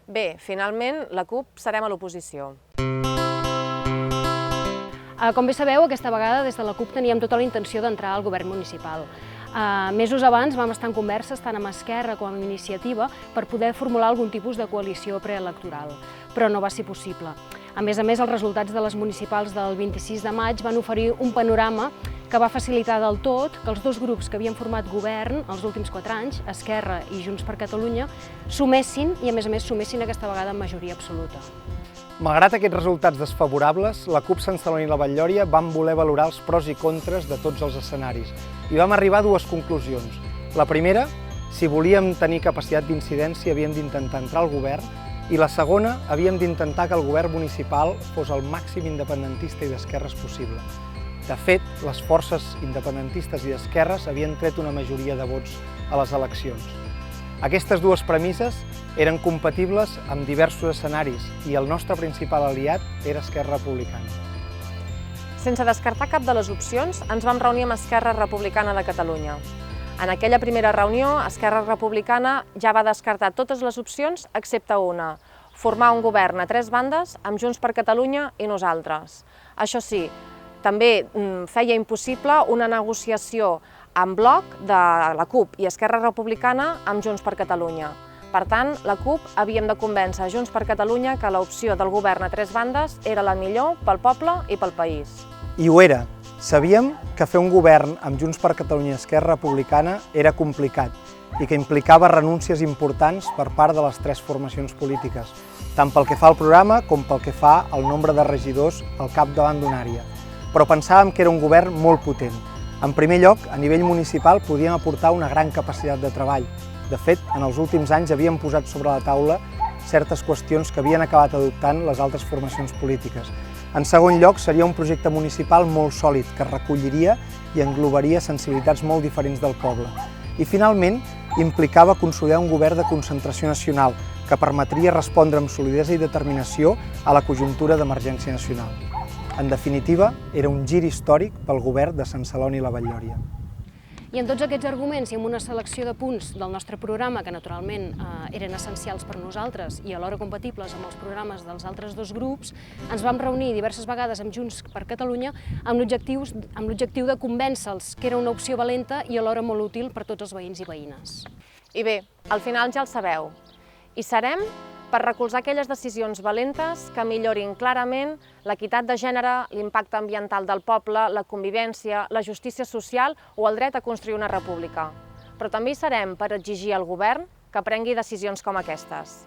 Bé, finalment, la CUP serem a l'oposició. Com bé sabeu, aquesta vegada des de la CUP teníem tota la intenció d'entrar al govern municipal. Mesos abans vam estar en converses tant amb Esquerra com amb Iniciativa per poder formular algun tipus de coalició preelectoral, però no va ser possible. A més, els resultats de les municipals del 26 de maig van oferir un panorama que va facilitar del tot que els dos grups que havien format govern els últims 4 anys, Esquerra i Junts per Catalunya, sumessin i, a més, sumessin aquesta vegada en majoria absoluta. Malgrat aquests resultats desfavorables, la CUP Sant Celoni i la Batllòria vam voler valorar els pros i contres de tots els escenaris i vam arribar a 2 conclusions. La primera, si volíem tenir capacitat d'incidència havíem d'intentar entrar al govern, i la segona, havíem d'intentar que el govern municipal fos el màxim independentista i d'esquerres possible. De fet, les forces independentistes i d'esquerres havien tret una majoria de vots a les eleccions. Aquestes 2 premisses eren compatibles amb diversos escenaris i el nostre principal aliat era Esquerra Republicana. Sense descartar cap de les opcions, ens vam reunir amb Esquerra Republicana de Catalunya. En aquella primera reunió, Esquerra Republicana ja va descartar totes les opcions excepte una: formar un govern a 3 bandes amb Junts per Catalunya i nosaltres. Això sí, també feia impossible una negociació en bloc de la CUP i Esquerra Republicana amb Junts per Catalunya. Per tant, la CUP havíem de convèncer Junts per Catalunya que l'opció del govern a 3 bandes era la millor pel poble i pel país. I ho era. Sabíem que fer un govern amb Junts per Catalunya i Esquerra Republicana era complicat i que implicava renúncies importants per part de les 3 formacions polítiques, tant pel que fa al programa com pel que fa al nombre de regidors al capdavant d'una àrea. Però pensàvem que era un govern molt potent. En primer lloc, a nivell municipal podíem aportar una gran capacitat de treball. De fet, en els últims anys havíem posat sobre la taula certes qüestions que havien acabat adoptant les altres formacions polítiques. En segon lloc, seria un projecte municipal molt sòlid, que recolliria i englobaria sensibilitats molt diferents del poble. I finalment, implicava consolidar un govern de concentració nacional, que permetria respondre amb solidesa i determinació a la conjuntura d'emergència nacional. En definitiva, era un gir històric pel govern de Sant Celoni i la Batllòria. I en tots aquests arguments i amb una selecció de punts del nostre programa que naturalment eren essencials per nosaltres i alhora compatibles amb els programes dels altres 2 grups, ens vam reunir diverses vegades amb Junts per Catalunya amb l'objectiu de convèncer-los que era una opció valenta i alhora molt útil per tots els veïns i veïnes. I bé, al final ja el sabeu. Hi serem per recolzar aquelles decisions valentes que millorin clarament l'equitat de gènere, l'impacte ambiental del poble, la convivència, la justícia social o el dret a construir una república. Però també hi serem per exigir al govern que prengui decisions com aquestes.